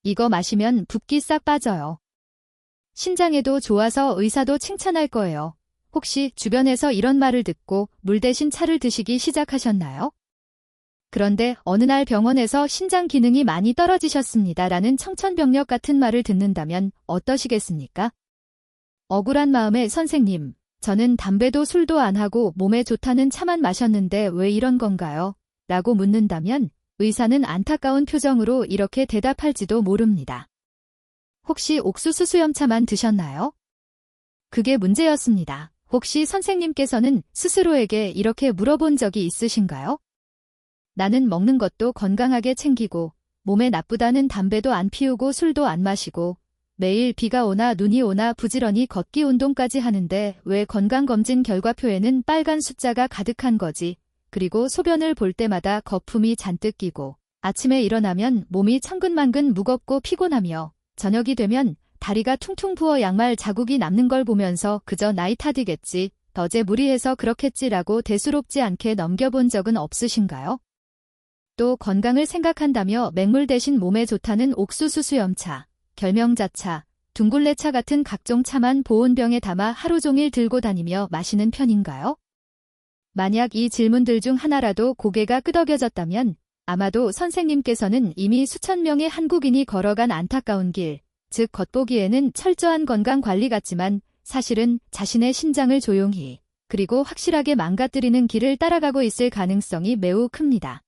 이거 마시면 붓기 싹 빠져요. 신장에도 좋아서 의사도 칭찬할 거예요. 혹시 주변에서 이런 말을 듣고 물 대신 차를 드시기 시작하셨나요? 그런데 어느 날 병원에서 신장 기능이 많이 떨어지셨습니다라는 청천벽력 같은 말을 듣는다면 어떠시겠습니까? 억울한 마음에 선생님, 저는 담배도 술도 안 하고 몸에 좋다는 차만 마셨는데 왜 이런 건가요? 라고 묻는다면 의사는 안타까운 표정으로 이렇게 대답할지도 모릅니다. 혹시 옥수수 수염차만 드셨나요? 그게 문제였습니다. 혹시 선생님께서는 스스로에게 이렇게 물어본 적이 있으신가요? 나는 먹는 것도 건강하게 챙기고 몸에 나쁘다는 담배도 안 피우고 술도 안 마시고 매일 비가 오나 눈이 오나 부지런히 걷기 운동까지 하는데 왜 건강검진 결과표에는 빨간 숫자가 가득한 거지? 그리고 소변을 볼 때마다 거품이 잔뜩 끼고 아침에 일어나면 몸이 천근만근 무겁고 피곤하며 저녁이 되면 다리가 퉁퉁 부어 양말 자국이 남는 걸 보면서 그저 나이 탓이겠지, 어제 무리해서 그렇겠지라고 대수롭지 않게 넘겨본 적은 없으신가요? 또 건강을 생각한다며 맹물 대신 몸에 좋다는 옥수수 수염차, 결명자차, 둥굴레차 같은 각종 차만 보온병에 담아 하루 종일 들고 다니며 마시는 편인가요? 만약 이 질문들 중 하나라도 고개가 끄덕여졌다면 아마도 선생님께서는 이미 수천 명의 한국인이 걸어간 안타까운 길, 즉 겉보기에는 철저한 건강관리 같지만 사실은 자신의 신장을 조용히 그리고 확실하게 망가뜨리는 길을 따라가고 있을 가능성이 매우 큽니다.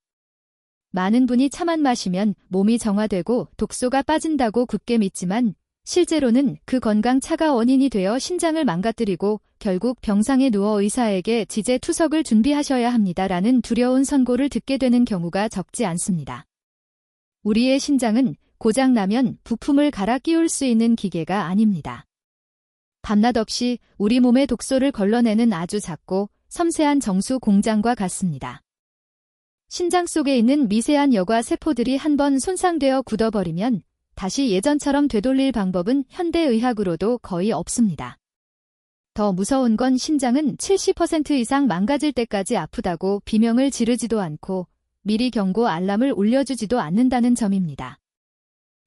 많은 분이 차만 마시면 몸이 정화되고 독소가 빠진다고 굳게 믿지만 실제로는 그 건강차가 원인이 되어 신장을 망가뜨리고 결국 병상에 누워 의사에게 지제투석을 준비하셔야 합니다라는 두려운 선고를 듣게 되는 경우가 적지 않습니다. 우리의 신장은 고장나면 부품을 갈아 끼울 수 있는 기계가 아닙니다. 밤낮 없이 우리 몸의 독소를 걸러내는 아주 작고 섬세한 정수 공장과 같습니다. 신장 속에 있는 미세한 여과 세포들이 한번 손상되어 굳어버리면 다시 예전처럼 되돌릴 방법은 현대의학으로도 거의 없습니다. 더 무서운 건 신장은 70% 이상 망가질 때까지 아프다고 비명을 지르지도 않고 미리 경고 알람을 울려주지도 않는다는 점입니다.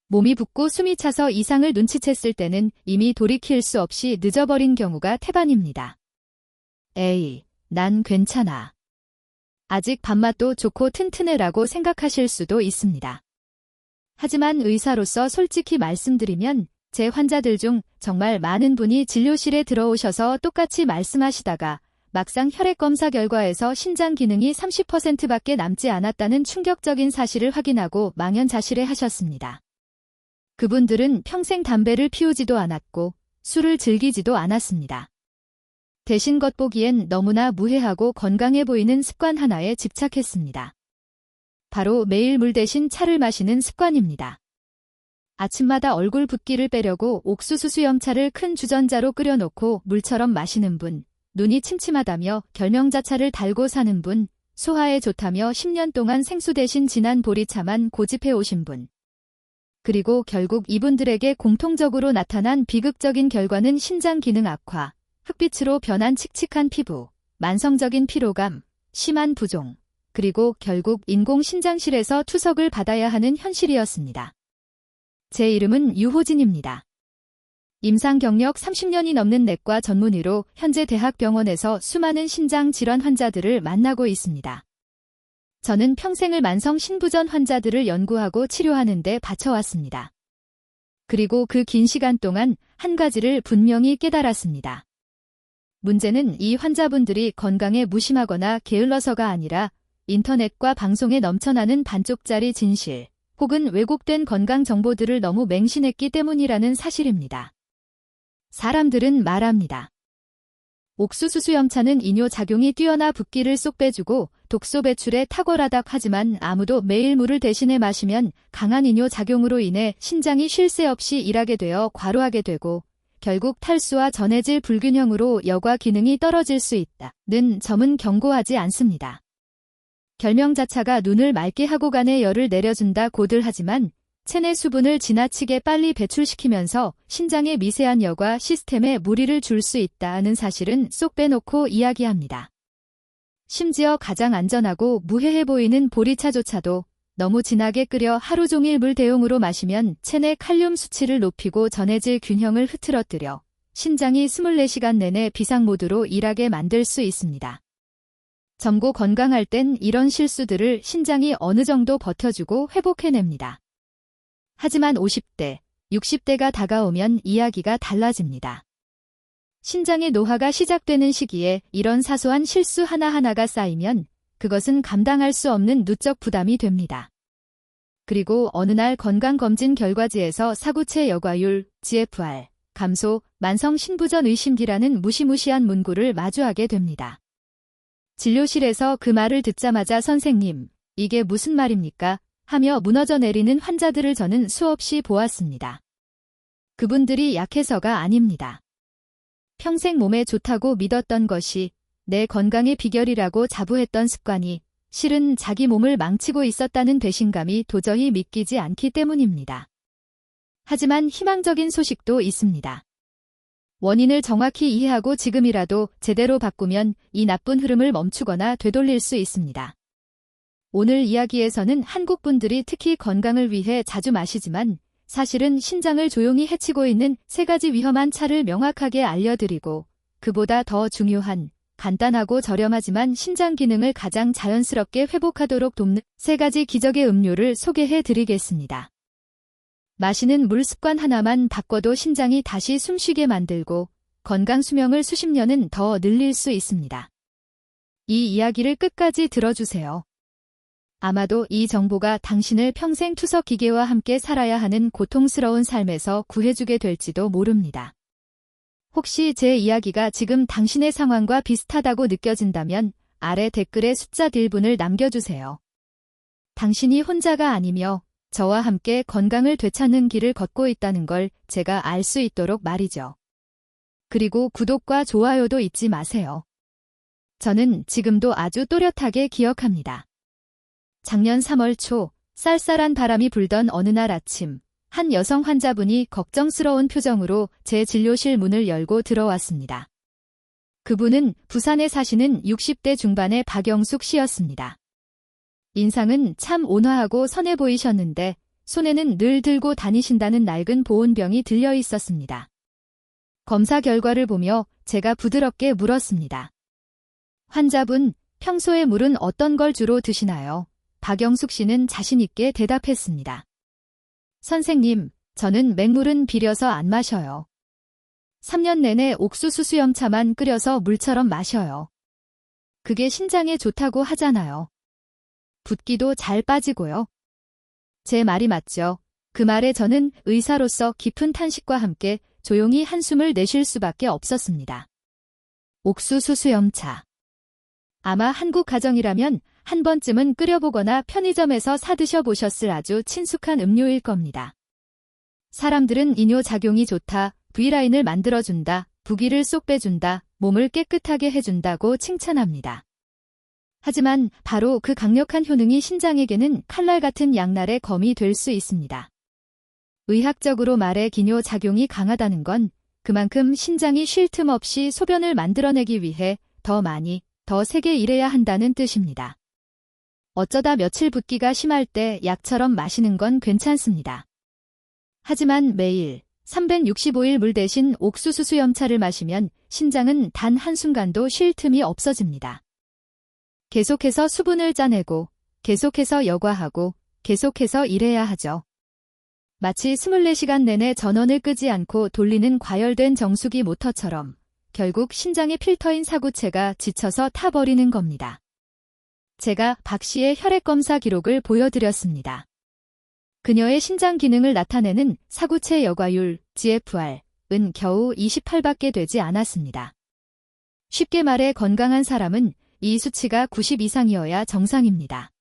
몸이 붓고 숨이 차서 이상을 눈치챘을 때는 이미 돌이킬 수 없이 늦어버린 경우가 태반입니다. 에이, 난 괜찮아. 아직 밥맛도 좋고 튼튼해라고 생각하실 수도 있습니다. 하지만 의사로서 솔직히 말씀드리면 제 환자들 중 정말 많은 분이 진료실에 들어오셔서 똑같이 말씀하시다가 막상 혈액검사 결과에서 신장 기능이 30%밖에 남지 않았다는 충격적인 사실을 확인하고 망연자실해 하셨습니다. 그분들은 평생 담배를 피우지도 않았고 술을 즐기지도 않았습니다. 대신 겉보기엔 너무나 무해하고 건강해 보이는 습관 하나에 집착했습니다. 바로 매일 물 대신 차를 마시는 습관입니다. 아침마다 얼굴 붓기를 빼려고 옥수수 수염차를 큰 주전자로 끓여놓고 물처럼 마시는 분, 눈이 침침하다며 결명자차를 달고 사는 분, 소화에 좋다며 10년 동안 생수 대신 진한 보리차만 고집해 오신 분. 그리고 결국 이분들에게 공통적으로 나타난 비극적인 결과는 신장 기능 악화, 흑빛으로 변한 칙칙한 피부, 만성적인 피로감, 심한 부종, 그리고 결국 인공신장실에서 투석을 받아야 하는 현실이었습니다. 제 이름은 유호진입니다. 임상 경력 30년이 넘는 내과 전문의로 현재 대학병원에서 수많은 신장 질환 환자들을 만나고 있습니다. 저는 평생을 만성 신부전 환자들을 연구하고 치료하는 데 바쳐왔습니다. 그리고 그 긴 시간 동안 한 가지를 분명히 깨달았습니다. 문제는 이 환자분들이 건강에 무심하거나 게을러서가 아니라 인터넷과 방송에 넘쳐나는 반쪽짜리 진실 혹은 왜곡된 건강 정보들을 너무 맹신했기 때문이라는 사실입니다. 사람들은 말합니다. 옥수수 수염차는 이뇨작용이 뛰어나 붓기를 쏙 빼주고 독소 배출에 탁월하다 하지만 아무도 매일 물을 대신해 마시면 강한 이뇨작용으로 인해 신장이 쉴 새 없이 일하게 되어 과로하게 되고 결국 탈수와 전해질 불균형으로 여과 기능이 떨어질 수 있다는 점은 경고하지 않습니다. 결명자차가 눈을 맑게 하고 간에 열을 내려준다고들 하지만 체내 수분을 지나치게 빨리 배출시키면서 신장의 미세한 여과 시스템에 무리를 줄 수 있다는 사실은 쏙 빼놓고 이야기합니다. 심지어 가장 안전하고 무해해 보이는 보리차조차도 너무 진하게 끓여 하루 종일 물 대용으로 마시면 체내 칼륨 수치를 높이고 전해질 균형을 흐트러뜨려 신장이 24시간 내내 비상모드로 일하게 만들 수 있습니다. 젊고 건강할 땐 이런 실수들을 신장이 어느 정도 버텨주고 회복해냅니다. 하지만 50대, 60대가 다가오면 이야기가 달라집니다. 신장의 노화가 시작되는 시기에 이런 사소한 실수 하나하나가 쌓이면 그것은 감당할 수 없는 누적 부담이 됩니다. 그리고 어느 날 건강검진 결과지에서 사구체 여과율, GFR, 감소, 만성 신부전 의심기라는 무시무시한 문구를 마주하게 됩니다. 진료실에서 그 말을 듣자마자 선생님, 이게 무슨 말입니까? 하며 무너져 내리는 환자들을 저는 수없이 보았습니다. 그분들이 약해서가 아닙니다. 평생 몸에 좋다고 믿었던 것이 내 건강의 비결이라고 자부했던 습관이 실은 자기 몸을 망치고 있었다는 배신감이 도저히 믿기지 않기 때문입니다. 하지만 희망적인 소식도 있습니다. 원인을 정확히 이해하고 지금이라도 제대로 바꾸면 이 나쁜 흐름을 멈추거나 되돌릴 수 있습니다. 오늘 이야기에서는 한국 분들이 특히 건강을 위해 자주 마시지만 사실은 신장을 조용히 해치고 있는 3가지 위험한 차를 명확하게 알려드리고 그보다 더 중요한 간단하고 저렴하지만 신장 기능을 가장 자연스럽게 회복하도록 돕는 3가지 기적의 음료를 소개해 드리겠습니다. 마시는 물 습관 하나만 바꿔도 신장이 다시 숨쉬게 만들고 건강 수명을 수십 년은 더 늘릴 수 있습니다. 이 이야기를 끝까지 들어주세요. 아마도 이 정보가 당신을 평생 투석 기계와 함께 살아야 하는 고통스러운 삶에서 구해주게 될지도 모릅니다. 혹시 제 이야기가 지금 당신의 상황과 비슷하다고 느껴진다면 아래 댓글에 숫자 1분을 남겨주세요. 당신이 혼자가 아니며 저와 함께 건강을 되찾는 길을 걷고 있다는 걸 제가 알 수 있도록 말이죠. 그리고 구독과 좋아요도 잊지 마세요. 저는 지금도 아주 또렷하게 기억합니다. 작년 3월 초 쌀쌀한 바람이 불던 어느 날 아침 한 여성 환자분이 걱정스러운 표정으로 제 진료실 문을 열고 들어왔습니다. 그분은 부산에 사시는 60대 중반의 박영숙 씨였습니다. 인상은 참 온화하고 선해 보이셨는데 손에는 늘 들고 다니신다는 낡은 보온병이 들려 있었습니다. 검사 결과를 보며 제가 부드럽게 물었습니다. 환자분, 평소에 물은 어떤 걸 주로 드시나요? 박영숙 씨는 자신 있게 대답했습니다. 선생님, 저는 맹물은 비려서 안 마셔요. 3년 내내 옥수수 수염차만 끓여서 물처럼 마셔요. 그게 신장에 좋다고 하잖아요. 붓기도 잘 빠지고요. 제 말이 맞죠? 그 말에 저는 의사로서 깊은 탄식과 함께 조용히 한숨을 내쉴 수밖에 없었습니다. 옥수수 수염차. 아마 한국 가정이라면 한 번쯤은 끓여보거나 편의점에서 사드셔 보셨을 아주 친숙한 음료일 겁니다. 사람들은 이뇨작용이 좋다, V라인을 만들어준다, 부기를 쏙 빼준다, 몸을 깨끗하게 해준다고 칭찬합니다. 하지만 바로 그 강력한 효능이 신장에게는 칼날 같은 양날의 검이 될 수 있습니다. 의학적으로 말해 기뇨작용이 강하다는 건 그만큼 신장이 쉴 틈 없이 소변을 만들어내기 위해 더 많이, 더 세게 일해야 한다는 뜻입니다. 어쩌다 며칠 붓기가 심할 때 약처럼 마시는 건 괜찮습니다. 하지만 매일 365일 물 대신 옥수수 수염차를 마시면 신장은 단 한순간도 쉴 틈이 없어집니다. 계속해서 수분을 짜내고 계속해서 여과하고 계속해서 일해야 하죠. 마치 24시간 내내 전원을 끄지 않고 돌리는 과열된 정수기 모터처럼 결국 신장의 필터인 사구체가 지쳐서 타버리는 겁니다. 제가 박 씨의 혈액검사 기록을 보여드렸습니다. 그녀의 신장 기능을 나타내는 사구체 여과율, GFR은 겨우 28밖에 되지 않았습니다. 쉽게 말해 건강한 사람은 이 수치가 90 이상이어야 정상입니다.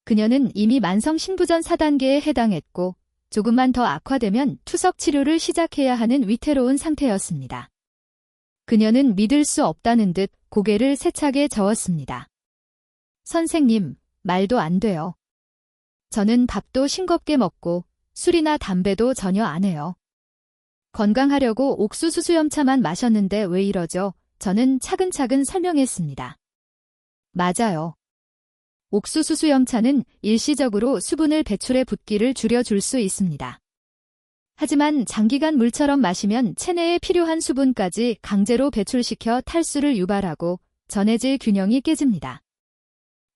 그녀는 이미 만성 신부전 4단계에 해당했고 조금만 더 악화되면 투석 치료를 시작해야 하는 위태로운 상태였습니다. 그녀는 믿을 수 없다는 듯 고개를 세차게 저었습니다. 선생님, 말도 안 돼요. 저는 밥도 싱겁게 먹고 술이나 담배도 전혀 안 해요. 건강하려고 옥수수 수염차만 마셨는데 왜 이러죠? 저는 차근차근 설명했습니다. 맞아요. 옥수수 수염차는 일시적으로 수분을 배출해 붓기를 줄여줄 수 있습니다. 하지만 장기간 물처럼 마시면 체내에 필요한 수분까지 강제로 배출시켜 탈수를 유발하고 전해질 균형이 깨집니다.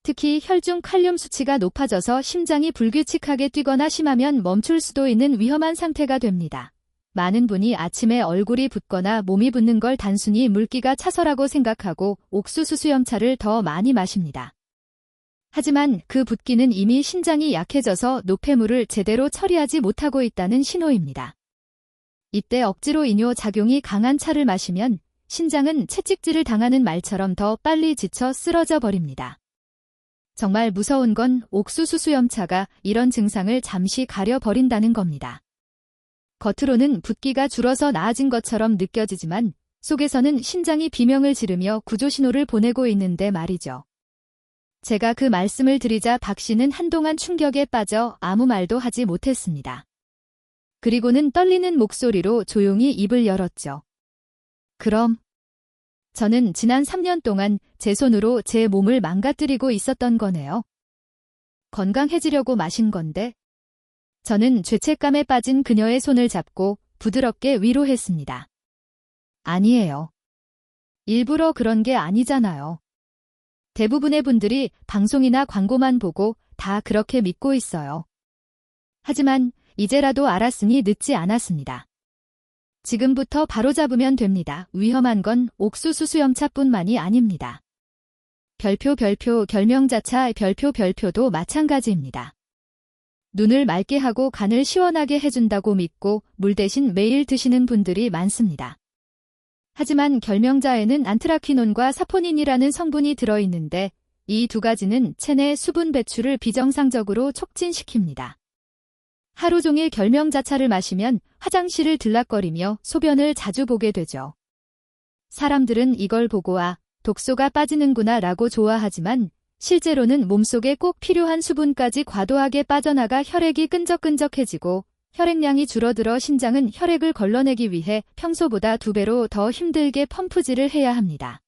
특히 혈중 칼륨 수치가 높아져서 심장이 불규칙하게 뛰거나 심하면 멈출 수도 있는 위험한 상태가 됩니다. 많은 분이 아침에 얼굴이 붓거나 몸이 붓는 걸 단순히 물기가 차서라고 생각하고 옥수수 수염차를 더 많이 마십니다. 하지만 그 붓기는 이미 신장이 약해져서 노폐물을 제대로 처리하지 못하고 있다는 신호입니다. 이때 억지로 이뇨 작용이 강한 차를 마시면 신장은 채찍질을 당하는 말처럼 더 빨리 지쳐 쓰러져 버립니다. 정말 무서운 건 옥수수 수염차가 이런 증상을 잠시 가려버린다는 겁니다. 겉으로는 붓기가 줄어서 나아진 것처럼 느껴지지만 속에서는 신장이 비명을 지르며 구조신호를 보내고 있는데 말이죠. 제가 그 말씀을 드리자 박 씨는 한동안 충격에 빠져 아무 말도 하지 못했습니다. 그리고는 떨리는 목소리로 조용히 입을 열었죠. 그럼 저는 지난 3년 동안 제 손으로 제 몸을 망가뜨리고 있었던 거네요. 건강해지려고 마신 건데. 저는 죄책감에 빠진 그녀의 손을 잡고 부드럽게 위로했습니다. 아니에요. 일부러 그런 게 아니잖아요. 대부분의 분들이 방송이나 광고만 보고 다 그렇게 믿고 있어요. 하지만 이제라도 알았으니 늦지 않았습니다. 지금부터 바로잡으면 됩니다. 위험한 건 옥수수 수염차뿐만이 아닙니다. 별표, 결명자차, 별표도 마찬가지입니다. 눈을 맑게 하고 간을 시원하게 해준다고 믿고 물 대신 매일 드시는 분들이 많습니다. 하지만 결명자에는 안트라퀴논과 사포닌이라는 성분이 들어있는데 이 두 가지는 체내 수분 배출을 비정상적으로 촉진시킵니다. 하루 종일 결명자차를 마시면 화장실을 들락거리며 소변을 자주 보게 되죠. 사람들은 이걸 보고 독소가 빠지는구나 라고 좋아하지만 실제로는 몸속에 꼭 필요한 수분까지 과도하게 빠져나가 혈액이 끈적끈적해지고 혈액량이 줄어들어 신장은 혈액을 걸러내기 위해 평소보다 2배로 더 힘들게 펌프질을 해야 합니다.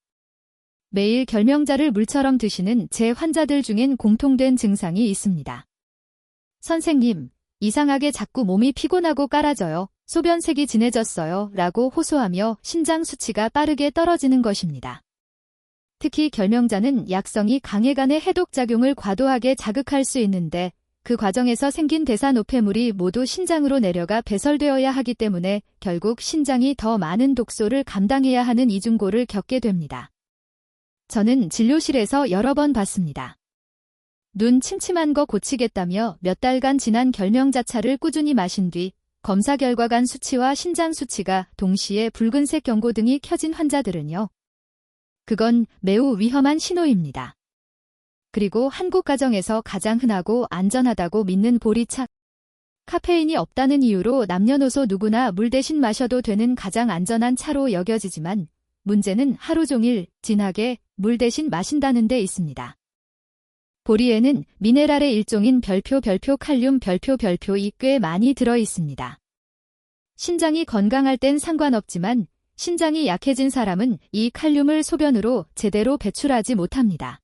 매일 결명자를 물처럼 드시는 제 환자들 중엔 공통된 증상이 있습니다. 선생님, 이상하게 자꾸 몸이 피곤하고 깔아져요. 소변색이 진해졌어요. 라고 호소하며 신장 수치가 빠르게 떨어지는 것입니다. 특히 결명자는 약성이 강해간의 해독작용을 과도하게 자극할 수 있는데 그 과정에서 생긴 대사 노폐물이 모두 신장으로 내려가 배설되어야 하기 때문에 결국 신장이 더 많은 독소를 감당해야 하는 이중고를 겪게 됩니다. 저는 진료실에서 여러 번 봤습니다. 눈 침침한 거 고치겠다며 몇 달간 진한 결명자차를 꾸준히 마신 뒤 검사 결과 간 수치와 신장 수치가 동시에 붉은색 경고등이 켜진 환자들은요. 그건 매우 위험한 신호입니다. 그리고 한국 가정에서 가장 흔하고 안전하다고 믿는 보리차. 카페인이 없다는 이유로 남녀노소 누구나 물 대신 마셔도 되는 가장 안전한 차로 여겨지지만 문제는 하루 종일 진하게 물 대신 마신다는 데 있습니다. 보리에는 미네랄의 일종인 별표 칼륨 별표이 꽤 많이 들어 있습니다. 신장이 건강할 땐 상관없지만 신장이 약해진 사람은 이 칼륨을 소변으로 제대로 배출하지 못합니다.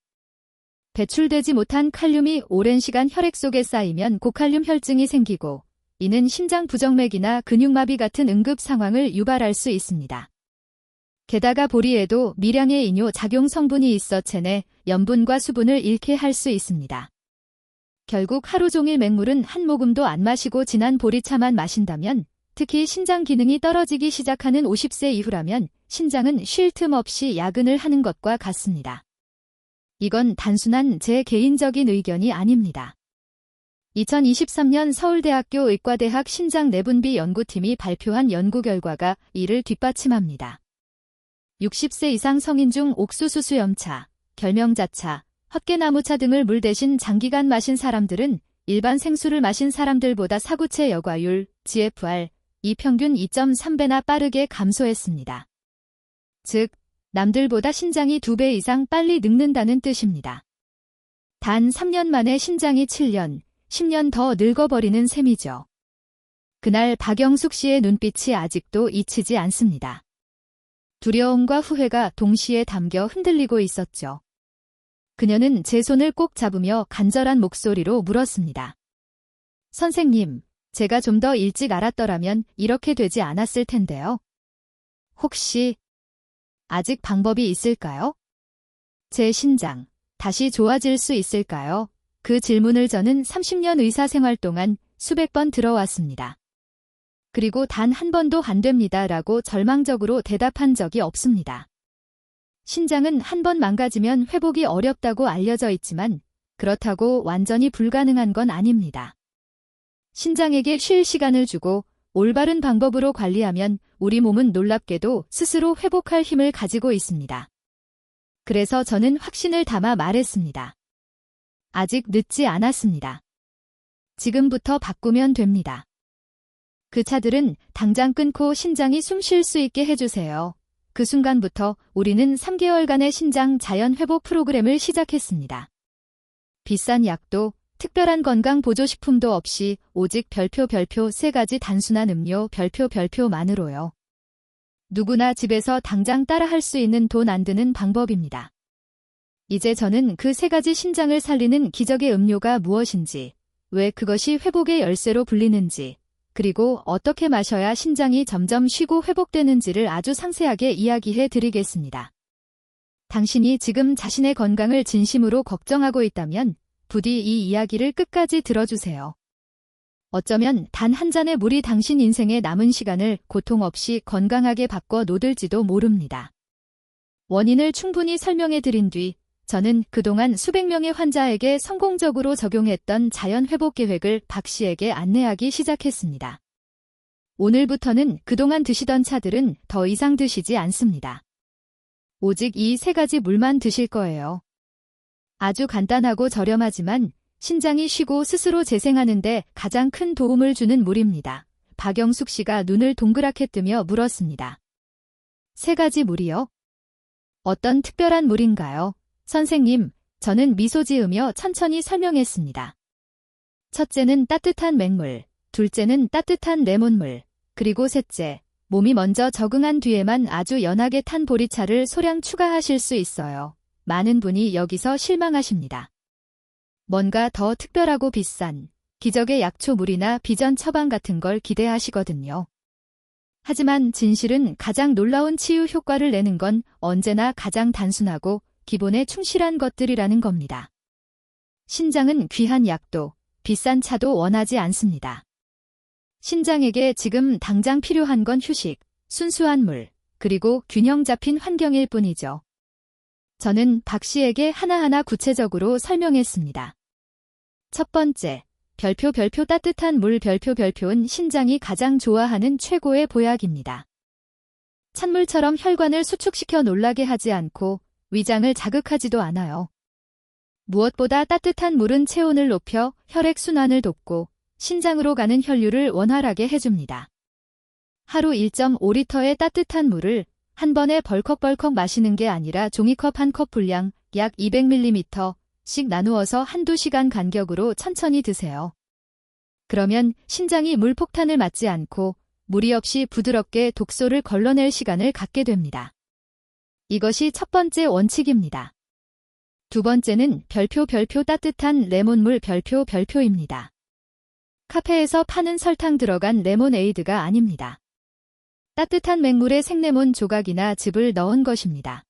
배출되지 못한 칼륨이 오랜 시간 혈액 속에 쌓이면 고칼륨 혈증이 생기고 이는 심장 부정맥이나 근육마비 같은 응급 상황을 유발할 수 있습니다. 게다가 보리에도 미량의 이뇨 작용 성분이 있어 체내 염분과 수분을 잃게 할 수 있습니다. 결국 하루 종일 맹물은 한 모금도 안 마시고 진한 보리차만 마신다면 특히 신장 기능이 떨어지기 시작하는 50세 이후라면 신장은 쉴 틈 없이 야근을 하는 것과 같습니다. 이건 단순한 제 개인적인 의견이 아닙니다. 2023년 서울대학교 의과대학 신장내분비 연구팀이 발표한 연구 결과가 이를 뒷받침합니다. 60세 이상 성인 중 옥수수 수염차, 결명자차, 헛개나무차 등을 물 대신 장기간 마신 사람들은 일반 생수를 마신 사람들보다 사구체 여과율, GFR, 이 평균 2.3배나 빠르게 감소했습니다. 즉, 남들보다 신장이 2배 이상 빨리 늙는다는 뜻입니다. 단 3년 만에 신장이 7년, 10년 더 늙어버리는 셈이죠. 그날 박영숙 씨의 눈빛이 아직도 잊히지 않습니다. 두려움과 후회가 동시에 담겨 흔들리고 있었죠. 그녀는 제 손을 꼭 잡으며 간절한 목소리로 물었습니다. 선생님, 제가 좀 더 일찍 알았더라면 이렇게 되지 않았을 텐데요. 혹시 아직 방법이 있을까요? 제 신장, 다시 좋아질 수 있을까요? 그 질문을 저는 30년 의사 생활 동안 수백 번 들어왔습니다. 그리고 단 한 번도 안 됩니다라고 절망적으로 대답한 적이 없습니다. 신장은 한 번 망가지면 회복이 어렵다고 알려져 있지만 그렇다고 완전히 불가능한 건 아닙니다. 신장에게 쉴 시간을 주고 올바른 방법으로 관리하면 우리 몸은 놀랍게도 스스로 회복할 힘을 가지고 있습니다. 그래서 저는 확신을 담아 말했습니다. 아직 늦지 않았습니다. 지금부터 바꾸면 됩니다. 그 차들은 당장 끊고 신장이 숨 쉴 수 있게 해주세요. 그 순간부터 우리는 3개월간의 신장 자연 회복 프로그램을 시작했습니다. 비싼 약도 특별한 건강 보조식품도 없이 오직 별표 3가지 단순한 음료 별표만으로요. 누구나 집에서 당장 따라할 수 있는 돈 안 드는 방법입니다. 이제 저는 그 3가지 신장을 살리는 기적의 음료가 무엇인지, 왜 그것이 회복의 열쇠로 불리는지, 그리고 어떻게 마셔야 신장이 점점 쉬고 회복되는지를 아주 상세하게 이야기해 드리겠습니다. 당신이 지금 자신의 건강을 진심으로 걱정하고 있다면 부디 이 이야기를 끝까지 들어주세요. 어쩌면 단 한 잔의 물이 당신 인생의 남은 시간을 고통 없이 건강하게 바꿔 놓을지도 모릅니다. 원인을 충분히 설명해 드린 뒤 저는 그동안 수백 명의 환자에게 성공적으로 적용했던 자연 회복 계획을 박 씨에게 안내하기 시작했습니다. 오늘부터는 그동안 드시던 차들은 더 이상 드시지 않습니다. 오직 이 3가지 물만 드실 거예요. 아주 간단하고 저렴하지만 신장이 쉬고 스스로 재생하는 데 가장 큰 도움을 주는 물입니다. 박영숙 씨가 눈을 동그랗게 뜨며 물었습니다. 3가지 물이요? 어떤 특별한 물인가요? 선생님, 저는 미소 지으며 천천히 설명했습니다. 첫째는 따뜻한 맹물, 둘째는 따뜻한 레몬물, 그리고 셋째, 몸이 먼저 적응한 뒤에만 아주 연하게 탄 보리차를 소량 추가하실 수 있어요. 많은 분이 여기서 실망하십니다. 뭔가 더 특별하고 비싼 기적의 약초물이나 비전 처방 같은 걸 기대하시거든요. 하지만 진실은 가장 놀라운 치유 효과를 내는 건 언제나 가장 단순하고 기본에 충실한 것들이라는 겁니다. 신장은 귀한 약도, 비싼 차도 원하지 않습니다. 신장에게 지금 당장 필요한 건 휴식, 순수한 물, 그리고 균형 잡힌 환경일 뿐이죠. 저는 박 씨에게 하나하나 구체적으로 설명했습니다. 첫 번째, 별표 따뜻한 물 별표는 신장이 가장 좋아하는 최고의 보약입니다. 찬물처럼 혈관을 수축시켜 놀라게 하지 않고 위장을 자극하지도 않아요. 무엇보다 따뜻한 물은 체온을 높여 혈액순환을 돕고 신장으로 가는 혈류를 원활하게 해줍니다. 하루 1.5리터의 따뜻한 물을 한 번에 벌컥벌컥 마시는 게 아니라 종이컵 한 컵 분량 약 200ml씩 나누어서 한두 시간 간격으로 천천히 드세요. 그러면 신장이 물폭탄을 맞지 않고 무리 없이 부드럽게 독소를 걸러낼 시간을 갖게 됩니다. 이것이 첫 번째 원칙입니다. 두 번째는 별표 따뜻한 레몬물 별표입니다. 카페에서 파는 설탕 들어간 레모네이드가 아닙니다. 따뜻한 맹물에 생레몬 조각이나 즙을 넣은 것입니다.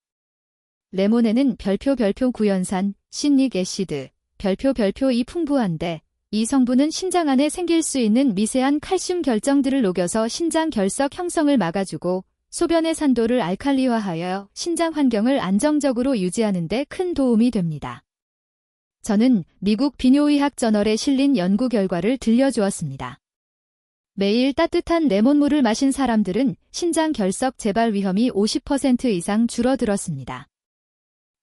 레몬에는 별표 구연산, 시닉 애시드, 별표이 풍부한데 이 성분은 신장 안에 생길 수 있는 미세한 칼슘 결정들을 녹여서 신장 결석 형성을 막아주고 소변의 산도를 알칼리화하여 신장 환경을 안정적으로 유지하는 데 큰 도움이 됩니다. 저는 미국 비뇨의학 저널에 실린 연구 결과를 들려주었습니다. 매일 따뜻한 레몬물을 마신 사람들은 신장 결석 재발 위험이 50% 이상 줄어들었습니다.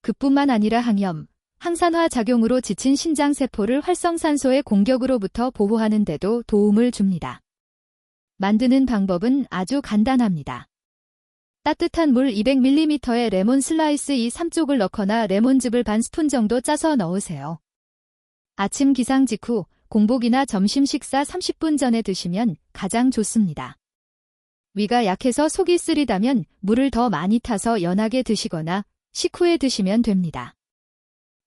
그뿐만 아니라 항염, 항산화 작용으로 지친 신장세포를 활성산소의 공격으로부터 보호하는 데도 도움을 줍니다. 만드는 방법은 아주 간단합니다. 따뜻한 물 200ml에 레몬 슬라이스 3쪽을 넣거나 레몬즙을 반 스푼 정도 짜서 넣으세요. 아침 기상 직후 공복이나 점심 식사 30분 전에 드시면 가장 좋습니다. 위가 약해서 속이 쓰리다면 물을 더 많이 타서 연하게 드시거나 식후에 드시면 됩니다.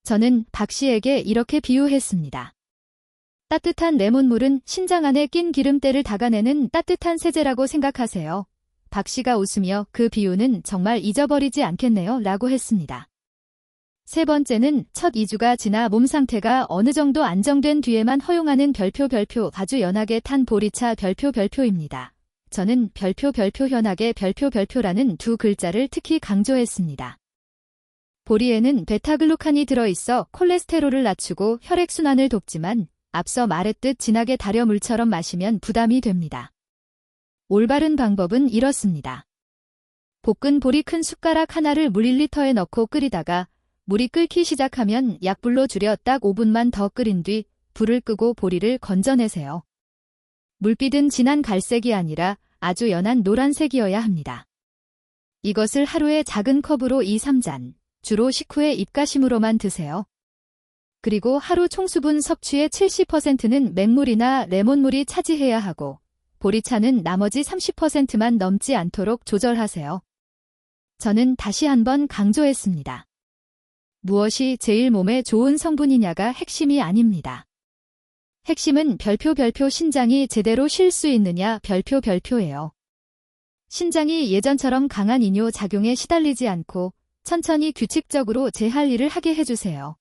저는 박 씨에게 이렇게 비유했습니다. 따뜻한 레몬물은 신장 안에 낀 기름때를 닦아내는 따뜻한 세제라고 생각하세요. 박 씨가 웃으며 그 비유는 정말 잊어버리지 않겠네요 라고 했습니다. 세 번째는 첫 2주가 지나 몸 상태가 어느 정도 안정된 뒤에만 허용하는 별표 아주 연하게 탄 보리차 별표입니다. 저는 별표 현하게 별표라는 두 글자를 특히 강조했습니다. 보리에는 베타글루칸이 들어있어 콜레스테롤을 낮추고 혈액순환을 돕지만 앞서 말했듯 진하게 달여 물처럼 마시면 부담이 됩니다. 올바른 방법은 이렇습니다. 볶은 보리 큰 숟가락 하나를 물 1리터에 넣고 끓이다가 물이 끓기 시작하면 약불로 줄여 딱 5분만 더 끓인 뒤 불을 끄고 보리를 건져내세요. 물빛은 진한 갈색이 아니라 아주 연한 노란색이어야 합니다. 이것을 하루에 작은 컵으로 2-3잔, 주로 식후에 입가심으로만 드세요. 그리고 하루 총수분 섭취의 70%는 맹물이나 레몬물이 차지해야 하고 보리차는 나머지 30%만 넘지 않도록 조절하세요. 저는 다시 한번 강조했습니다. 무엇이 제일 몸에 좋은 성분이냐가 핵심이 아닙니다. 핵심은 별표 신장이 제대로 쉴 수 있느냐 별표예요. 신장이 예전처럼 강한 이뇨 작용에 시달리지 않고 천천히 규칙적으로 제 할 일을 하게 해주세요.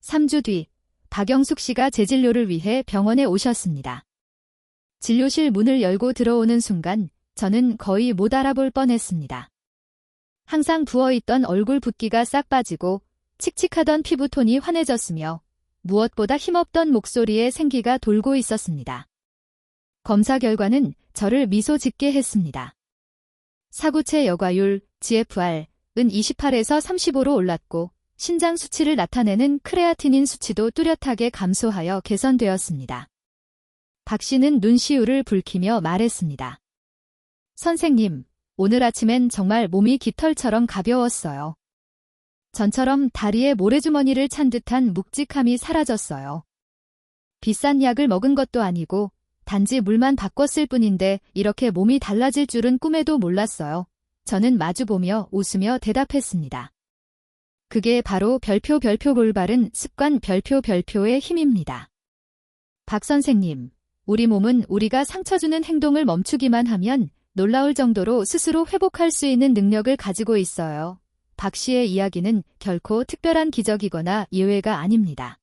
3주 뒤 박영숙 씨가 제 진료를 위해 병원에 오셨습니다. 진료실 문을 열고 들어오는 순간 저는 거의 못 알아볼 뻔했습니다. 항상 부어있던 얼굴 붓기가 싹 빠지고 칙칙하던 피부톤이 환해졌으며 무엇보다 힘없던 목소리에 생기가 돌고 있었습니다. 검사 결과는 저를 미소 짓게 했습니다. 사구체 여과율, GFR은 28에서 35로 올랐고 신장 수치를 나타내는 크레아티닌 수치도 뚜렷하게 감소하여 개선되었습니다. 박 씨는 눈시울을 붉히며 말했습니다. 선생님, 오늘 아침엔 정말 몸이 깃털처럼 가벼웠어요. 전처럼 다리에 모래주머니를 찬 듯한 묵직함이 사라졌어요. 비싼 약을 먹은 것도 아니고 단지 물만 바꿨을 뿐인데 이렇게 몸이 달라질 줄은 꿈에도 몰랐어요. 저는 마주보며 웃으며 대답했습니다. 그게 바로 별표 올바른 습관 별표의 힘입니다. 박 선생님, 우리 몸은 우리가 상처 주는 행동을 멈추기만 하면 놀라울 정도로 스스로 회복할 수 있는 능력을 가지고 있어요. 박 씨의 이야기는 결코 특별한 기적이거나 예외가 아닙니다.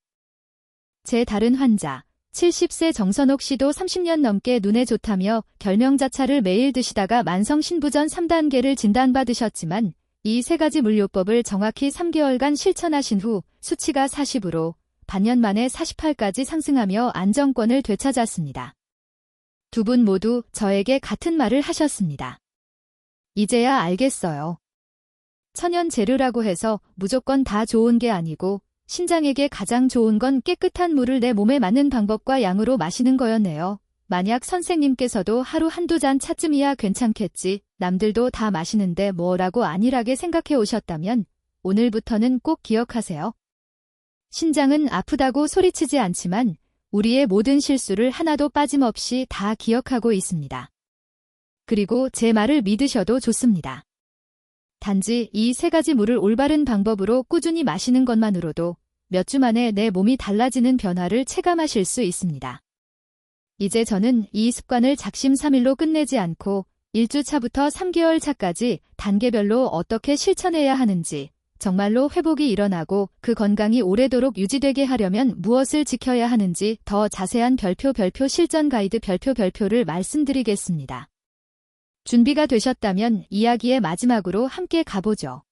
제 다른 환자, 70세 정선옥 씨도 30년 넘게 눈에 좋다며 결명자차를 매일 드시다가 만성 신부전 3단계를 진단받으셨지만 이 세 가지 물요법을 정확히 3개월간 실천하신 후 수치가 40으로 반년 만에 48까지 상승하며 안정권을 되찾았습니다. 두 분 모두 저에게 같은 말을 하셨습니다. 이제야 알겠어요. 천연 재료라고 해서 무조건 다 좋은 게 아니고 신장에게 가장 좋은 건 깨끗한 물을 내 몸에 맞는 방법과 양으로 마시는 거였네요. 만약 선생님께서도 하루 한두 잔 차쯤이야 괜찮겠지, 남들도 다 마시는데 뭐라고 안일하게 생각해 오셨다면 오늘부터는 꼭 기억하세요. 신장은 아프다고 소리치지 않지만 우리의 모든 실수를 하나도 빠짐없이 다 기억하고 있습니다. 그리고 제 말을 믿으셔도 좋습니다. 단지 이 세 가지 물을 올바른 방법으로 꾸준히 마시는 것만으로도 몇 주 만에 내 몸이 달라지는 변화를 체감하실 수 있습니다. 이제 저는 이 습관을 작심삼일로 끝내지 않고 1주 차부터 3개월 차까지 단계별로 어떻게 실천해야 하는지, 정말로 회복이 일어나고 그 건강이 오래도록 유지되게 하려면 무엇을 지켜야 하는지 더 자세한 별표 실전 가이드 별표를 말씀드리겠습니다. 준비가 되셨다면 이야기의 마지막으로 함께 가보죠.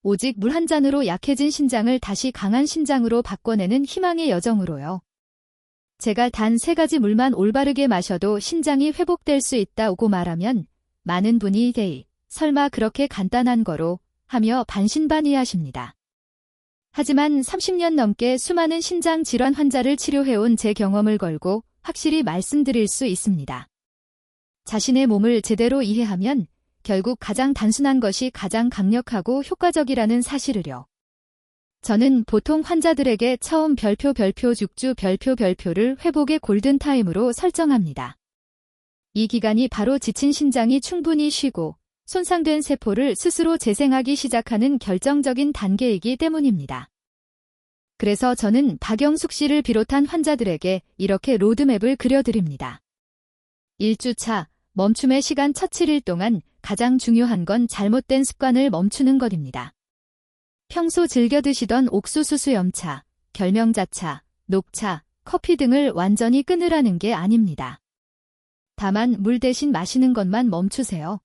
오직 물 한 잔으로 약해진 신장을 다시 강한 신장으로 바꿔내는 희망의 여정으로요. 제가 단 3가지 물만 올바르게 마셔도 신장이 회복될 수 있다고 말하면 많은 분이 "에이, 설마 그렇게 간단한 거로?" 하며 반신반의하십니다. 하지만 30년 넘게 수많은 신장 질환 환자를 치료해온 제 경험을 걸고 확실히 말씀드릴 수 있습니다. 자신의 몸을 제대로 이해하면 결국 가장 단순한 것이 가장 강력하고 효과적이라는 사실을요. 저는 보통 환자들에게 처음 별표 6주 별표를 회복의 골든타임으로 설정합니다. 이 기간이 바로 지친 신장이 충분히 쉬고 손상된 세포를 스스로 재생하기 시작하는 결정적인 단계이기 때문입니다. 그래서 저는 박영숙 씨를 비롯한 환자들에게 이렇게 로드맵을 그려드립니다. 1주차, 멈춤의 시간 첫 7일 동안 가장 중요한 건 잘못된 습관을 멈추는 것입니다. 평소 즐겨 드시던 옥수수 수염차, 결명자차, 녹차, 커피 등을 완전히 끊으라는 게 아닙니다. 다만 물 대신 마시는 것만 멈추세요.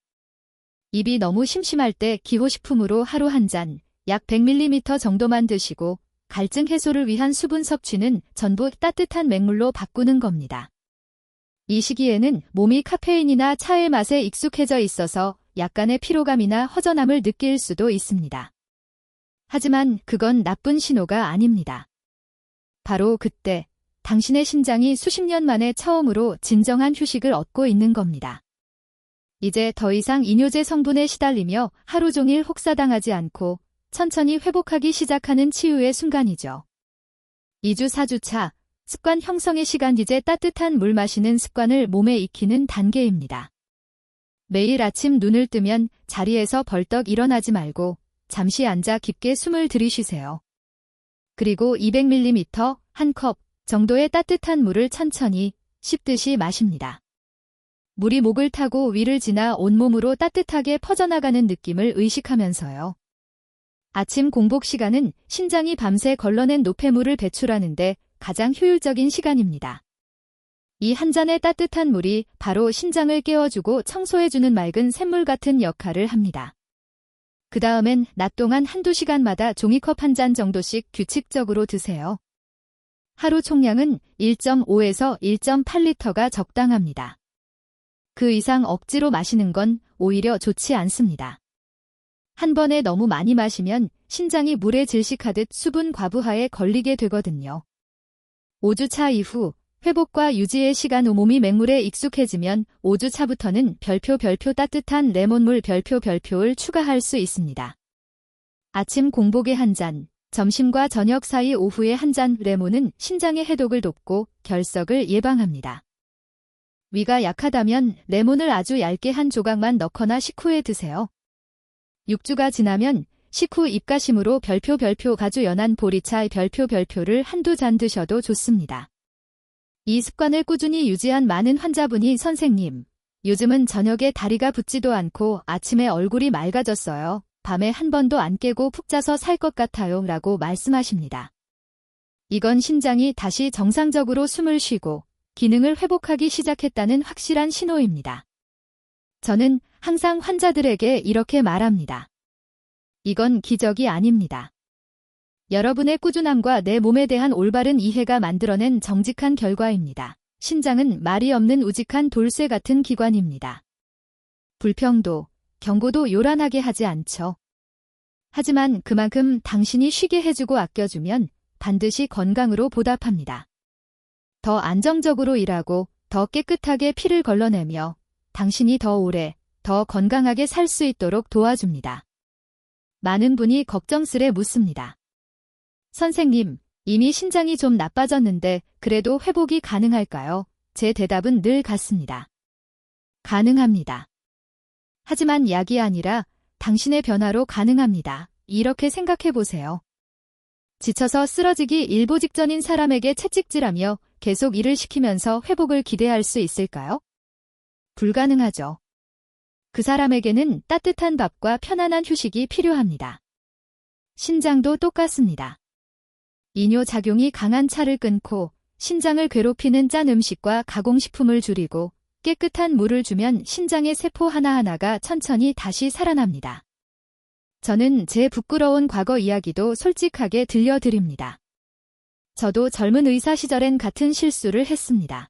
입이 너무 심심할 때 기호식품으로 하루 한 잔, 약 100ml 정도만 드시고 갈증 해소를 위한 수분 섭취는 전부 따뜻한 맹물로 바꾸는 겁니다. 이 시기에는 몸이 카페인이나 차의 맛에 익숙해져 있어서 약간의 피로감이나 허전함을 느낄 수도 있습니다. 하지만 그건 나쁜 신호가 아닙니다. 바로 그때 당신의 심장이 수십 년 만에 처음으로 진정한 휴식을 얻고 있는 겁니다. 이제 더 이상 이뇨제 성분에 시달리며 하루 종일 혹사당하지 않고 천천히 회복하기 시작하는 치유의 순간이죠. 2주 4주차, 습관 형성의 시간. 이제 따뜻한 물 마시는 습관을 몸에 익히는 단계입니다. 매일 아침 눈을 뜨면 자리에서 벌떡 일어나지 말고 잠시 앉아 깊게 숨을 들이쉬세요. 그리고 200ml, 한 컵 정도의 따뜻한 물을 천천히 씹듯이 마십니다. 물이 목을 타고 위를 지나 온몸으로 따뜻하게 퍼져나가는 느낌을 의식하면서요. 아침 공복 시간은 신장이 밤새 걸러낸 노폐물을 배출하는데 가장 효율적인 시간입니다. 이 한 잔의 따뜻한 물이 바로 신장을 깨워주고 청소해주는 맑은 샘물 같은 역할을 합니다. 그 다음엔 낮 동안 한두 시간마다 종이컵 한 잔 정도씩 규칙적으로 드세요. 하루 총량은 1.5에서 1.8리터가 적당합니다. 그 이상 억지로 마시는 건 오히려 좋지 않습니다. 한 번에 너무 많이 마시면 신장이 물에 질식하듯 수분 과부하에 걸리게 되거든요. 5주차 이후 회복과 유지의 시간 후 몸이 맹물에 익숙해지면 5주차부터는 별표 따뜻한 레몬물 별표를 추가할 수 있습니다. 아침 공복에 한 잔, 점심과 저녁 사이 오후에 한 잔. 레몬은 신장의 해독을 돕고 결석을 예방합니다. 위가 약하다면 레몬을 아주 얇게 한 조각만 넣거나 식후에 드세요. 6주가 지나면 식후 입가심으로 별표 가주 연한 보리차 별표를 한두 잔 드셔도 좋습니다. 이 습관을 꾸준히 유지한 많은 환자분이 선생님, 요즘은 저녁에 다리가 붓지도 않고 아침에 얼굴이 맑아졌어요. 밤에 한 번도 안 깨고 푹 자서 살 것 같아요. 라고 말씀하십니다. 이건 신장이 다시 정상적으로 숨을 쉬고 기능을 회복하기 시작했다는 확실한 신호입니다. 저는 항상 환자들에게 이렇게 말합니다. 이건 기적이 아닙니다. 여러분의 꾸준함과 내 몸에 대한 올바른 이해가 만들어낸 정직한 결과입니다. 신장은 말이 없는 우직한 돌쇠 같은 기관입니다. 불평도, 경고도 요란하게 하지 않죠. 하지만 그만큼 당신이 쉬게 해주고 아껴주면 반드시 건강으로 보답합니다. 더 안정적으로 일하고 더 깨끗하게 피를 걸러내며 당신이 더 오래, 더 건강하게 살 수 있도록 도와줍니다. 많은 분이 걱정스레 묻습니다. 선생님, 이미 신장이 좀 나빠졌는데 그래도 회복이 가능할까요? 제 대답은 늘 같습니다. 가능합니다. 하지만 약이 아니라 당신의 변화로 가능합니다. 이렇게 생각해 보세요. 지쳐서 쓰러지기 일보 직전인 사람에게 채찍질하며 계속 일을 시키면서 회복을 기대할 수 있을까요? 불가능하죠. 그 사람에게는 따뜻한 밥과 편안한 휴식이 필요합니다. 신장도 똑같습니다. 이뇨작용이 강한 차를 끊고 신장을 괴롭히는 짠 음식과 가공식품을 줄이고 깨끗한 물을 주면 신장의 세포 하나하나가 천천히 다시 살아납니다. 저는 제 부끄러운 과거 이야기도 솔직하게 들려드립니다. 저도 젊은 의사 시절엔 같은 실수를 했습니다.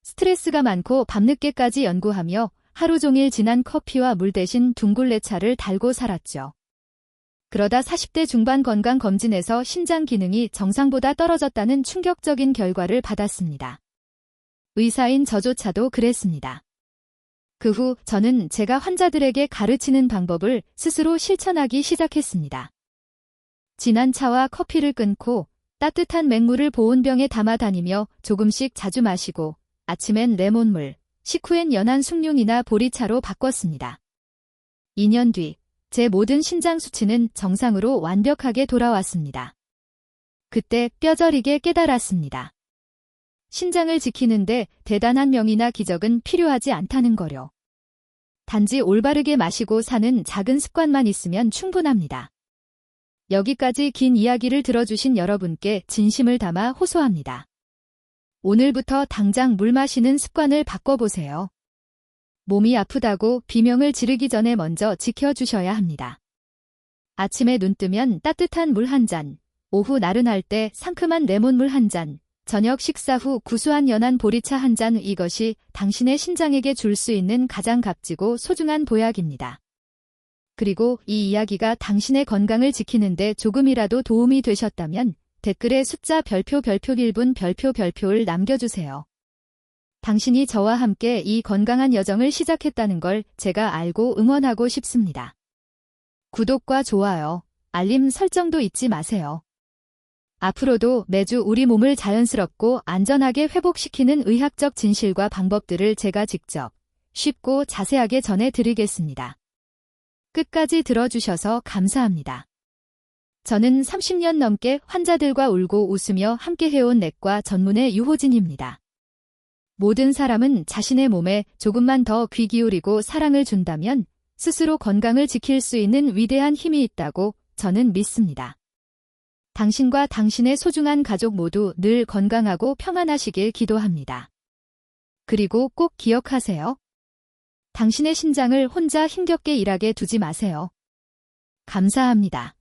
스트레스가 많고 밤늦게까지 연구하며 하루 종일 진한 커피와 물 대신 둥글레차를 달고 살았죠. 그러다 40대 중반 건강검진에서 신장 기능이 정상보다 떨어졌다는 충격적인 결과를 받았습니다. 의사인 저조차도 그랬습니다. 그 후 저는 제가 환자들에게 가르치는 방법을 스스로 실천하기 시작했습니다. 진한 차와 커피를 끊고 따뜻한 맹물을 보온병에 담아 다니며 조금씩 자주 마시고 아침엔 레몬물, 식후엔 연한 숭늉이나 보리차로 바꿨습니다. 2년 뒤 제 모든 신장 수치는 정상으로 완벽하게 돌아왔습니다. 그때 뼈저리게 깨달았습니다. 신장을 지키는데 대단한 명이나 기적은 필요하지 않다는 거요. 단지 올바르게 마시고 사는 작은 습관만 있으면 충분합니다. 여기까지 긴 이야기를 들어주신 여러분께 진심을 담아 호소합니다. 오늘부터 당장 물 마시는 습관을 바꿔보세요. 몸이 아프다고 비명을 지르기 전에 먼저 지켜주셔야 합니다. 아침에 눈 뜨면 따뜻한 물 한 잔, 오후 나른할 때 상큼한 레몬물 한 잔, 저녁 식사 후 구수한 연한 보리차 한 잔, 이것이 당신의 신장에게 줄 수 있는 가장 값지고 소중한 보약입니다. 그리고 이 이야기가 당신의 건강을 지키는데 조금이라도 도움이 되셨다면 댓글에 숫자 별표 1분 별표를 남겨주세요. 당신이 저와 함께 이 건강한 여정을 시작했다는 걸 제가 알고 응원하고 싶습니다. 구독과 좋아요, 알림 설정도 잊지 마세요. 앞으로도 매주 우리 몸을 자연스럽고 안전하게 회복시키는 의학적 진실과 방법들을 제가 직접 쉽고 자세하게 전해드리겠습니다. 끝까지 들어주셔서 감사합니다. 저는 30년 넘게 환자들과 울고 웃으며 함께해온 내과 전문의 유호진입니다. 모든 사람은 자신의 몸에 조금만 더 귀 기울이고 사랑을 준다면 스스로 건강을 지킬 수 있는 위대한 힘이 있다고 저는 믿습니다. 당신과 당신의 소중한 가족 모두 늘 건강하고 평안하시길 기도합니다. 그리고 꼭 기억하세요. 당신의 신장을 혼자 힘겹게 일하게 두지 마세요. 감사합니다.